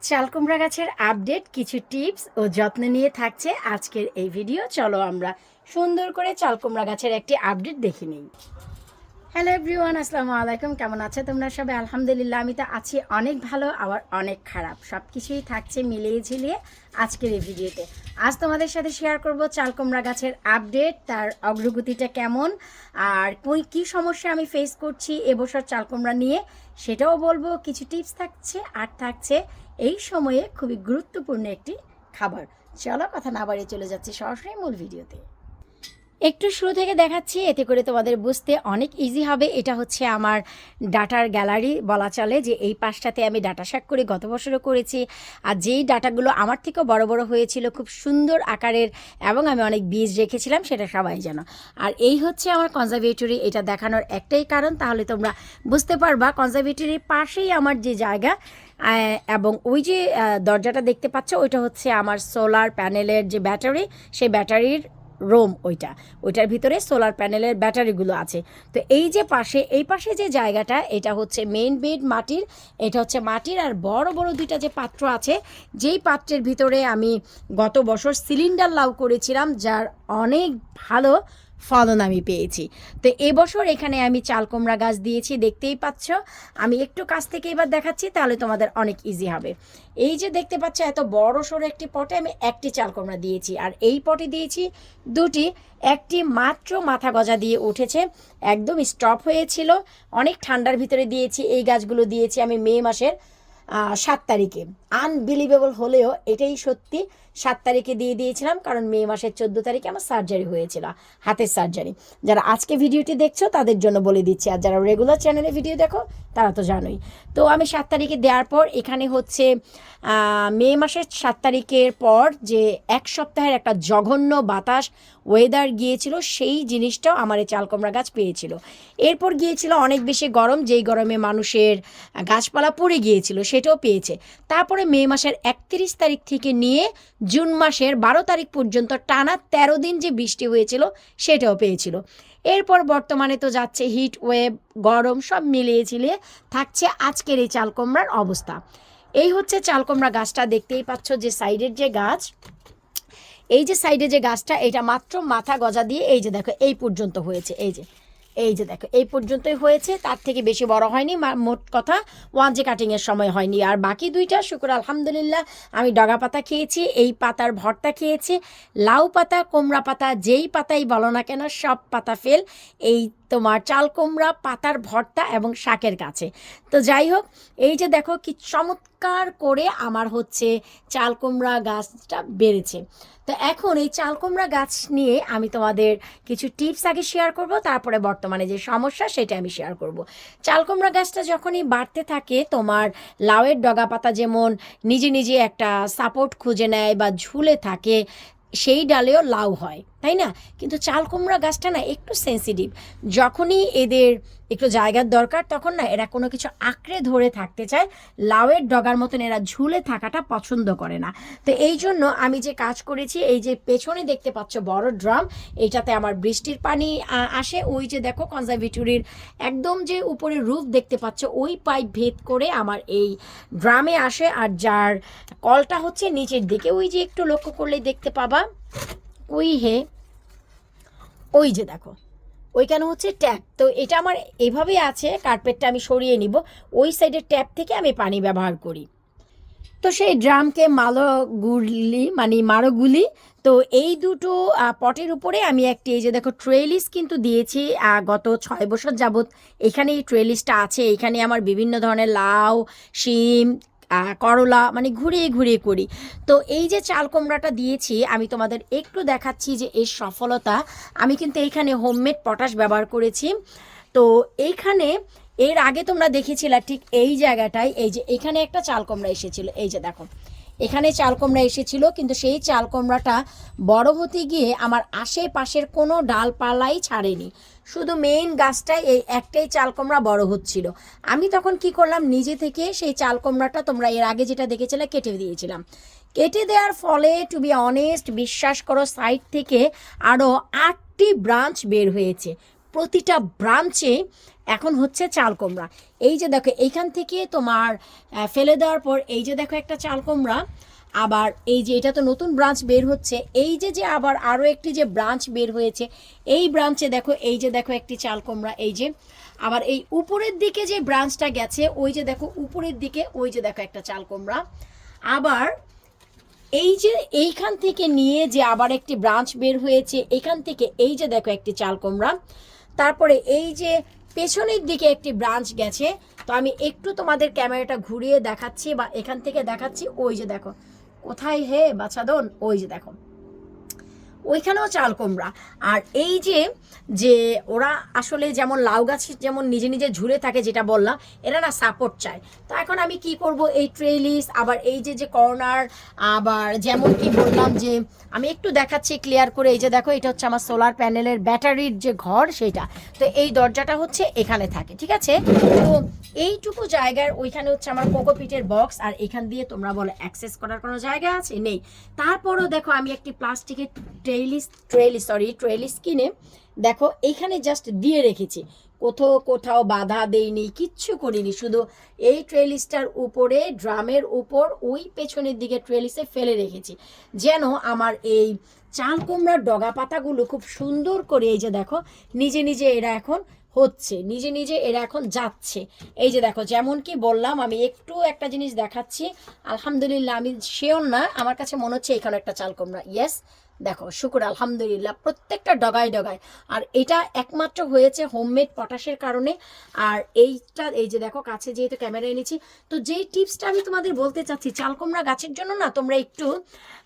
চাল কুমড়া গাছের আপডেট, কিছু টিপস ও যত্ন নিয়ে থাকছে আজকের এই ভিডিও। চলো আমরা সুন্দর করে চাল কুমড়া গাছের একটি আপডেট দেখে নিই। হ্যালো এভরিওয়ান, আসসালামু আলাইকুম। কেমন আছো তোমরা সবাই? আলহামদুলিল্লাহ, আমি তো আছি অনেক ভালো, আবার অনেক খারাপ, সব কিছুই থাকছে মিলিয়ে ঝিলিয়ে আজকের এই ভিডিওতে। আজ তোমাদের সাথে শেয়ার করব চাল কুমড়া গাছের আপডেট, তার অগ্রগতিটা কেমন, আর কী সমস্যা আমি ফেস করছি এবছর চাল কুমড়া নিয়ে সেটাও বলবো। কিছু টিপস থাকছে, আর থাকছে এই সময়ে খুবই গুরুত্বপূর্ণ একটি খাবার। চলো কথা না বাড়িয়ে চলে যাচ্ছি সরাসরি মূল ভিডিওতে। একটু শুরু থেকে দেখাচ্ছি, এতে করে তোমাদের বুঝতে অনেক ইজি হবে। এটা হচ্ছে আমার ডাটার গ্যালারি বলা চলে, যে এই পাশটাতে আমি ডাটা শাক করে গত বছরও করেছি। আর যেই ডাটাগুলো আমার থেকেও বড় বড় হয়েছিল, খুব সুন্দর আকারের, এবং আমি অনেক বীজ রেখেছিলাম, সেটা সবাই জানো। আর এই হচ্ছে আমার কনজারভেটরি। এটা দেখানোর একটাই কারণ, তাহলে তোমরা বুঝতে পারবা কনজারভেটরির পাশেই আমার যে জায়গা, এবং ওই যে দরজাটা দেখতে পাচ্ছ, ওইটা হচ্ছে আমার সোলার প্যানেলের যে ব্যাটারি, সেই ব্যাটারির রোম। ওইটার ভিতরে সোলার প্যানেলের ব্যাটারিগুলো আছে। তো এই যে এই পাশে যে জায়গাটা, এটা হচ্ছে মেইন বেড মাটির। এটা হচ্ছে মাটির, আর বড় বড় দুইটা যে পাত্র আছে, যেই পাত্রের ভিতরে আমি গত বছর সিলিন্ডার লাউ করেছিলাম, যার অনেক ভালো ফলন আমি পেয়েছি। তো এবছর এখানে আমি চাল কুমড়া গাছ দিয়েছি, দেখতেই পাচ্ছ। আমি একটু কাছ থেকে এবার দেখাচ্ছি, তাহলে তোমাদের অনেক ইজি হবে। এই যে দেখতে পাচ্ছ, এত বড় সড়ো একটি পটে আমি একটি চাল কুমড়া দিয়েছি, আর এই পটে দিয়েছি দুটি। একটি মাত্র মাথা গজা দিয়ে উঠেছে, একদম স্টপ হয়েছিল। অনেক ঠান্ডার ভিতরে দিয়েছি। এই গাছগুলো দিয়েছি আমি মে মাসের 7 তারিখে। আনবিলিভেবল হলেও এটাই সত্যি, 7 তারিখে দিয়ে দিয়েছিলাম, কারণ মে মাসের 14 তারিখে আমার সার্জারি হয়েছিল, হাতের সার্জারি। যারা আজকে ভিডিওটি দেখছো তাদের জন্য বলে দিচ্ছি, আর যারা রেগুলার চ্যানেলে ভিডিও দেখো তারা তো জানোই। তো আমি 7 তারিখে দেওয়ার পর, এখানে হচ্ছে মে মাসের 7 তারিখের পর যে এক সপ্তাহের একটা জঘন্য বাতাস ওয়েদার গিয়েছিল, সেই জিনিসটাও আমার এই চাল কুমড়া গাছ পেয়েছিল। এরপর গিয়েছিল অনেক বেশি গরম, যেই গরমে মানুষের গাছপালা পড়ে গিয়েছিল, সেটাও পেয়েছে। তারপরে মে মাসের 31 তারিখ থেকে নিয়ে জুন মাসের 12 তারিখ পর্যন্ত টানা 13 দিন যে বৃষ্টি হয়েছিল, সেটাও পেয়েছিল। এরপর বর্তমানে তো যাচ্ছে হিট ওয়েভ, গরম, সব মিলিয়ে ঝিলিয়ে থাকছে আজকের এই চাল কুমড়ার অবস্থা। এই হচ্ছে চাল কুমড়া গাছটা, দেখতেই পাচ্ছ যে সাইডের যে গাছ, এই যে সাইডে যে গাছটা, এটা মাত্র মাথা গজা দিয়ে এই যে দেখো এই পর্যন্ত হয়েছে। এই যে দেখো এই পর্যন্তই হয়েছে, তার থেকে বেশি বড় হয়নি। মোট কথা ওয়ান যে কাটিংয়ের সময় হয়নি। আর বাকি দুইটা শুকুর আলহামদুলিল্লাহ, আমি ডগা পাতা খেয়েছি, এই পাতার ভর্তা খেয়েছি, লাউ পাতা, কুমড়া পাতা, যেই পাতাই বলো না কেন, সব পাতা ফেল এই তোমার চাল কুমড়া পাতার ভর্তা এবং শাকের কাছে। তো যাই হোক, এই যে দেখো কি চমৎকার করে আমার হচ্ছে চাল কুমড়া গাছটা বেড়েছে। তো এখন এই চাল কুমড়া গাছ নিয়ে আমি তোমাদের কিছু টিপস আগে শেয়ার করব, তারপরে বর্তমানে যে সমস্যা সেটা আমি শেয়ার করব। চাল কুমড়া গাছটা যখনই বাড়তে থাকে, তোমার লাউয়ের ডগা পাতা যেমন নিজে নিজে একটা সাপোর্ট খুঁজে নেয় বা ঝুলে থাকে, সেই ডালেও লাউ হয়, তাই না? কিন্তু চাল কুমড়া গাছটা না একটু সেন্সিটিভ। যখনই এদের একটু জায়গার দরকার, তখন না এরা কোনো কিছু আঁকড়ে ধরে থাকতে চায়, লাউয়ের ডগার মতন এরা ঝুলে থাকাটা পছন্দ করে না। তো এই জন্য আমি যে কাজ করেছি, এই যে পেছনে দেখতে পাচ্ছ বড় ড্রাম, এইটাতে আমার বৃষ্টির পানি আসে। ওই যে দেখো কনজারভেটরির একদম যে উপরে রুফ দেখতে পাচ্ছ, ওই পাইপ ভেদ করে আমার এই ড্রামে আসে। আর যার কলটা হচ্ছে নিচের দিকে, ওই যে একটু লক্ষ্য করলেই দেখতে পাবা, ওই যে দেখো ওইখানে হচ্ছে ট্যাপ। তো এটা আমার এভাবেই আছে, কার্পেটটা আমি সরিয়ে নিব, ওই সাইডের ট্যাপ থেকে আমি পানি ব্যবহার করি। তো সেই ড্রামকে মারোগুলি। তো এই দুটো পটের উপরে আমি একটি, এই যে দেখো ট্রেলিস কিন্তু দিয়েছি, গত 6 বছর যাবত এখানে এই ট্রেলিসটা আছে। এখানে আমার বিভিন্ন ধরনের লাউ, শিম, করলা, মানে ঘুরিয়ে ঘুরিয়ে করি। তো এই যে চাল কুমড়াটা দিয়েছি, আমি তোমাদের একটু দেখাচ্ছি যে এর সফলতা। আমি কিন্তু এইখানে হোমমেড পটাশ ব্যবহার করেছি। তো এইখানে এর আগে তোমরা দেখেছিলে ঠিক এই জায়গাটায়, এই যে এখানে একটা চাল কুমড়া এসেছিল, এই যে দেখো এখানে চাল কুমড়া এসেছিল, কিন্তু সেই চাল কুমড়াটা বড় হতে গিয়ে আমার আশেপাশের কোনো ডালপালাই ছাড়েনি, শুধু মেইন গাছটায় এই একটাই চাল কুমড়া বড় হচ্ছিল। আমি তখন কি করলাম, নিজে থেকে সেই চাল কুমড়াটা, তোমরা এর আগে যেটা দেখেছিলে, কেটে দিয়েছিলাম। কেটে দেওয়ার ফলে টু বি অনেস্ট, বিশ্বাস করো, সাইড থেকে আরও 8টি ব্রাঞ্চ বের হয়েছে। প্রতিটা ব্রাঞ্চে এখন হচ্ছে চাল কুমড়া। এই যে দেখো এইখান থেকে তোমার ফেলে দেওয়ার পর এই যে দেখো একটা চাল কুমড়া, আবার এই যে এটা তো নতুন ব্রাঞ্চ বের হচ্ছে, এই যে যে আবার আরও একটি যে ব্রাঞ্চ বের হয়েছে এই ব্রাঞ্চে দেখো এই যে দেখো একটি চাল কুমড়া, এই যে আবার এই উপরের দিকে যে ব্রাঞ্চটা গেছে ওই যে দেখো উপরের দিকে ওই যে দেখো একটা চাল কুমড়া, আবার এই যে এইখান থেকে নিয়ে যে আবার একটি ব্রাঞ্চ বের হয়েছে এখান থেকে এই যে দেখো একটি চাল কুমড়া, তারপরে এই যে পেছনের দিকে একটি ব্রাঞ্চ গেছে। তো আমি একটু তোমাদের ক্যামেরাটা ঘুরিয়ে দেখাচ্ছি বা এখান থেকে দেখাচ্ছি, ওই যে দেখো কোথায় হে বাছাদন, ওই যে দেখো ওইখানেও চাল কুমড়া। আর এই যে যে ওরা আসলে যেমন লাউ গাছ যেমন নিজে নিজে ঝুলে থাকে যেটা বললাম, এরা না সাপোর্ট চায়। তো এখন আমি কি করব, এই ট্রেলিস আবার এই যে যে কর্নার, আবার যেমন কি বললাম যে আমি একটু দেখাচ্ছি ক্লিয়ার করে, এই যে দেখো এটা হচ্ছে আমার সোলার প্যানেলের ব্যাটারির যে ঘর সেটা। তো এই দরজাটা হচ্ছে এখানে থাকে, ঠিক আছে। তো এইটুকু জায়গার ওইখানে হচ্ছে আমার কোকোপিটের বক্স, আর এখান দিয়ে তোমরা বলো অ্যাক্সেস করার কোনো জায়গা আছে নেই। তারপরও দেখো আমি একটি প্লাস্টিকের ট্রেলিস কিনে দেখো এইখানে জাস্ট দিয়ে রেখেছি, কোথাও বাধা দেইনি, কিচ্ছু করিনি, শুধু এই ট্রেলিসটার উপরে ড্রামের উপর ওই পেছনের দিকে ট্রেলিসে ফেলে রেখেছি, যেন আমার এই চাল কুমড়ার ডগা পাতাগুলো খুব সুন্দর করে এই যে দেখো নিজে নিজে এরা এখন হচ্ছে, নিজে নিজে এরা এখন যাচ্ছে। এই যে দেখো যেমন কি বললাম, আমি একটু একটা জিনিস দেখাচ্ছি, আলহামদুলিল্লাহ আমি শিওর না, আমার কাছে মনে হচ্ছে এখানে একটা চাল কুমড়া, ইয়েস দেখো শুকুর আলহামদুলিল্লাহ প্রত্যেকটা ডগায় ডগায়। আর এটা একমাত্র হয়েছে হোমমেড পটাশের কারণে। আর এইটা এই যে দেখো কাছে যেহেতু ক্যামেরা এনেছি, তো যেই টিপসটা আমি তোমাদের বলতে চাচ্ছি, চাল কুমড়া গাছের জন্য না তোমরা একটু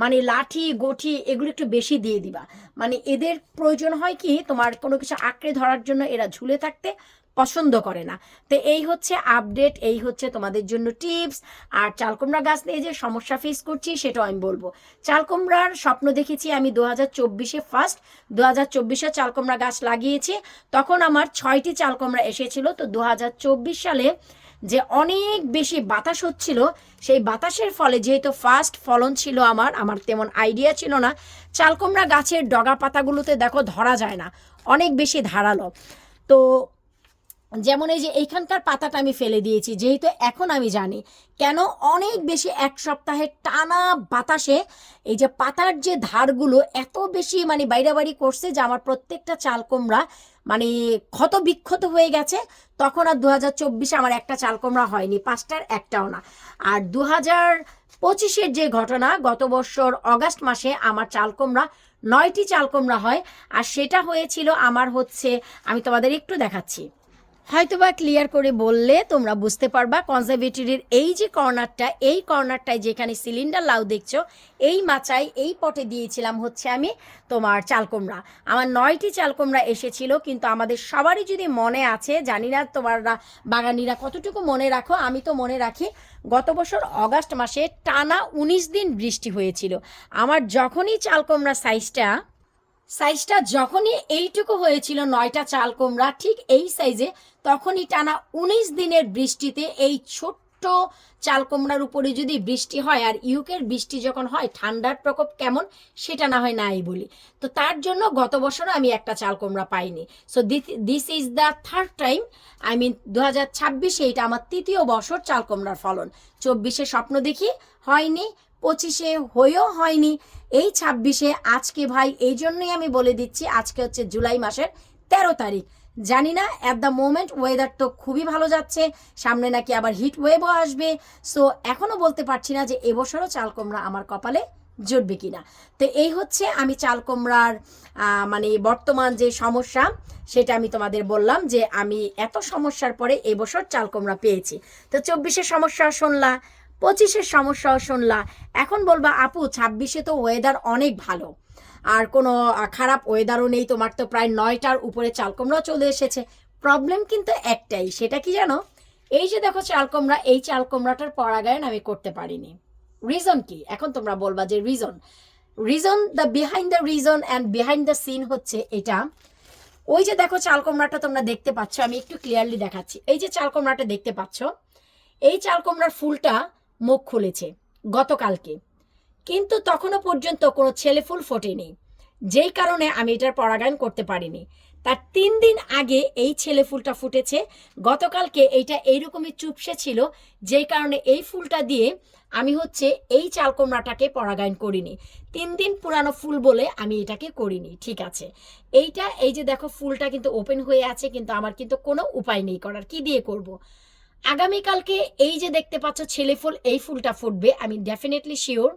মানে লাঠি গঠি এগুলো একটু বেশি দিয়ে দিবা। মানে এদের প্রয়োজন হয় কি তোমার কোনো কিছু আঁকড়ে ধরার জন্য, এরা ঝুলে থাকতে পছন্দ করে না। তো এই হচ্ছে আপডেট, এই হচ্ছে তোমাদের জন্য টিপস। আর চাল কুমড়া গাছ নিয়ে যে সমস্যা ফেস করছি সেটাও আমি বলবো। চাল কুমড়ার স্বপ্ন দেখেছি আমি 2024-এ, ফার্স্ট 2024-এ চাল কুমড়া গাছ লাগিয়েছি, তখন আমার 6টি চাল কুমড়া এসেছিল। তো 2024 সালে যে অনেক বেশি বাতাস হচ্ছিল, সেই বাতাসের ফলে যেহেতু ফার্স্ট ফলন ছিল আমার তেমন আইডিয়া ছিল না, চাল কুমড়া গাছের ডগা পাতাগুলোতে দেখো ধরা যায় না, অনেক বেশি ধারালো। তো যেমন এই যে এইখানকার পাতাটা আমি ফেলে দিয়েছি, যেহেতু এখন আমি জানি কেন অনেক বেশি এক সপ্তাহের টানা বাতাসে এই যে পাতার যে ধারগুলো এত বেশি মানে বাইরাবাড়ি করছে যে আমার প্রত্যেকটা চাল কুমড়া মানে ক্ষত বিক্ষত হয়ে গেছে। তখন আর 2024-এ আমার একটা চাল কুমড়া হয়নি, 5টার একটাও না। আর 2025-এর যে ঘটনা, গত বছর অগাস্ট মাসে আমার চাল কুমড়া 9টি চাল কুমড়া হয়। আর সেটা হয়েছিল আমার হচ্ছে, আমি তোমাদের একটু দেখাচ্ছি, হয়তোবা ক্লিয়ার করে বললে তোমরা বুঝতে পারবা। কনজারভেটরির এই যে কর্নারটা, এই কর্নারটায় যেখানে সিলিন্ডার লাউ দেখছো, এই মাচায় এই পটে দিয়েছিলাম হচ্ছে আমি তোমার চাল কুমড়া। আমার 9টি চাল কুমড়া এসেছিল, কিন্তু আমাদের সবারই যদি মনে আছে, জানি না তোমরা বাগানিরা কতটুকু মনে রাখো, আমি তো মনে রাখি, গত বছর অগাস্ট মাসে টানা 19 দিন বৃষ্টি হয়েছিল। আমার যখনই চাল কুমড়া সাইজটা যখনই এইটুকু হয়েছিল 9টা চাল কুমড়া ঠিক এই সাইজে, তখনই টানা 19 দিনের বৃষ্টিতে এই ছোট্ট চাল কুমড়ার উপরে যদি বৃষ্টি হয়, আর ইউকের বৃষ্টি যখন হয় ঠান্ডার প্রকোপ কেমন সেটা না হয় নাই বলি, তো তার জন্য গত বছরও আমি একটা চাল কুমড়া পাইনি। So this is the third time, I mean 2026-এ এটা আমার 3য় বছর চাল কুমড়ার ফলন। 24-এ স্বপ্ন দেখি হয়নি, 25-এ হয়েও হয়নি, এই 26-এ আজকে ভাই এই জন্যই আমি বলে দিচ্ছি, আজকে হচ্ছে জুলাই মাসের 13 তারিখ। জানি না অ্যাট দ্য মোমেন্ট ওয়েদার তো খুবই ভালো যাচ্ছে, সামনে নাকি আবার হিট ওয়েভও আসবে। সো এখনও বলতে পারছি না যে এবছরও চাল কুমড়া আমার কপালে জুটবে কিনা। তো এই হচ্ছে আমি চাল কুমড়ার মানে বর্তমান যে সমস্যা সেটা আমি তোমাদের বললাম, যে আমি এত সমস্যার পরে এবছর চাল কুমড়া পেয়েছি। তো 24-এর সমস্যা শুনলা, 25-এর সমস্যাও শুনলা, এখন বলবা আপু 26-এ তো ওয়েদার অনেক ভালো, আর কোনো খারাপ ওয়েদারও নেই, তোমার তো প্রায় 9টার উপরে চাল কুমড়া চলে এসেছে। প্রবলেম কিন্তু একটাই, সেটা কি জানো, এই যে দেখো চাল কুমড়া, এই চাল কুমড়াটার পরাগায়ন আমি করতে পারিনি। রিজন কি? এখন তোমরা বলবা যে reason the behind the reason and behind the scene হচ্ছে এটা। ওই যে দেখো চাল কুমড়াটা তোমরা দেখতে পাচ্ছ, আমি একটু ক্লিয়ারলি দেখাচ্ছি, এই যে চাল কুমড়াটা দেখতে পাচ্ছ, এই চাল কুমড়ার ফুলটা মুখ খুলেছে গতকালকে, কিন্তু তখনও পর্যন্ত কোনো ছেলে ফুল ফোটেনি, যেই কারণে আমি এটার পরাগায়ন করতে পারিনি। তার 3 দিন আগে এই ছেলে ফুলটা ফুটেছে। গতকালকে এইটা এইরকমই চুপসে ছিল, যেই কারণে এই ফুলটা দিয়ে আমি হচ্ছে এই চাল কুমড়াটাকে পরাগায়ন করিনি। 3 দিন পুরানো ফুল বলে আমি এটাকে করিনি, ঠিক আছে। এইটা এই যে দেখো ফুলটা কিন্তু ওপেন হয়ে আছে, কিন্তু আমার কিন্তু কোনো উপায় নেই করার, কি দিয়ে করব। আগামীকালকে এই যে দেখতে পাচ্ছ ছেলে ফুল, এই ফুলটা ফুটবে, আমি ডেফিনেটলি শিওর।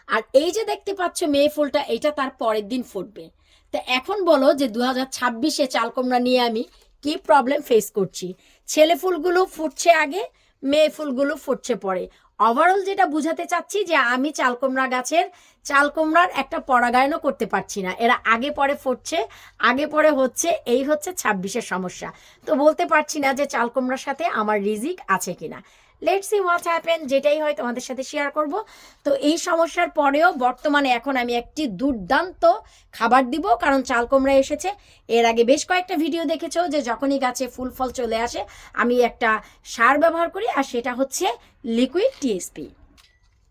আর এই যে দেখতে পাচ্ছ মেয়ে ফুলটা, এটা তার পরের দিন ফুটবে। তা এখন বলো যে 2026-এ চাল কুমড়া নিয়ে আমি কি প্রবলেম ফেস করছি। ছেলে ফুলগুলো ফুটছে আগে, মেয়ে ফুলগুলো ফুটছে পরে। ওভারঅল যেটা বুঝাতে চাচ্ছি যে আমি চাল কুমড়া গাছের চাল কুমড়ার একটা পরাগায়নও করতে পারছি না, এরা আগে পরে ফুটছে, আগে পরে হচ্ছে, এই হচ্ছে 26-এর সমস্যা। তো বলতে পারছি না যে চাল কুমড়ার সাথে আমার রিজিক আছে কিনা। লেটস সি হোয়াট হ্যাপেন, যেটাই হয় তোমাদের সাথে শেয়ার করব। তো এই সমস্যার পরেও বর্তমানে এখন আমি একটি দুর্দান্ত খাবার দিব, কারণ চাল কুমড়া এসেছে। এর আগে বেশ কয়েকটা ভিডিও দেখেছো যে যখনই গাছে ফুল ফল চলে আসে আমি একটা সার ব্যবহার করি, আর সেটা হচ্ছে লিকুইড টিএসপি।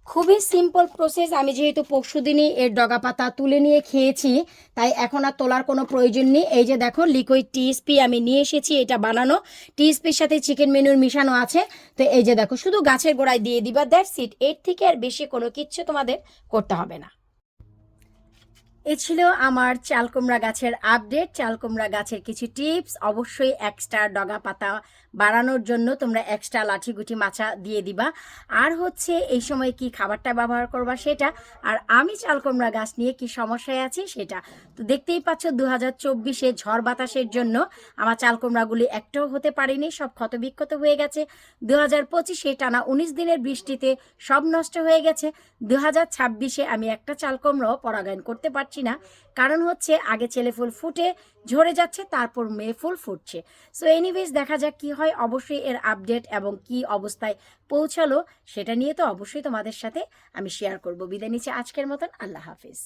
খুবই সিম্পল প্রসেস। আমি যেহেতু পরশুদিনই এর ডগা পাতা তুলে নিয়ে খেয়েছি, তাই এখন আর তোলার কোনো প্রয়োজন নেই। এই যে দেখো লিকুইড টিএসপি আমি নিয়ে এসেছি, এটা বানানো টিএসপির সাথে চিকেন মেনুর মিশানো আছে। তো এই যে দেখো শুধু গাছের গোড়ায় দিয়ে দিবা, দ্যাটস ইট। এর থেকে আর বেশি কোনো কিচ্ছু তোমাদের করতে হবে না। এ ছিল আমার চাল কুমড়া গাছের আপডেট, চাল কুমড়া গাছের কিছু টিপস। অবশ্যই এক্সট্রা ডগা পাতা বাড়ানোর জন্য তোমরা এক্সট্রা লাঠিগুটি মাচা দিয়ে দিবা। আর হচ্ছে এই সময় কি খাবারটা ব্যবহার করবা সেটা, আর আমি চাল কুমড়া গাছ নিয়ে কি সমস্যায় আছি সেটা। তো দেখতেই পাচ্ছ 2024-এ ঝড় বাতাসের জন্য আমার চাল কুমড়াগুলি একটাও হতে পারেনি, সব ক্ষতবিক্ষত হয়ে গেছে। 2025-এ টানা 19 দিনের বৃষ্টিতে সব নষ্ট হয়ে গেছে। 2026-এ আমি একটা চাল কুমড়াও পরাগায়ন করতে পারছি না, কারণ হচ্ছে আগে ছেলে ফুল ফুটে ঝরে যাচ্ছে, তারপর মেয়ে ফুল ফুটছে। সো এনিওয়েজ দেখা যাক কি হয়। অবশ্যই এর আপডেট এবং কি অবস্থায় পৌঁছালো সেটা নিয়ে তো অবশ্যই তোমাদের সাথে আমি শেয়ার করব। বিদায় নিচ্ছি আজকের মতন, আল্লাহ হাফিজ।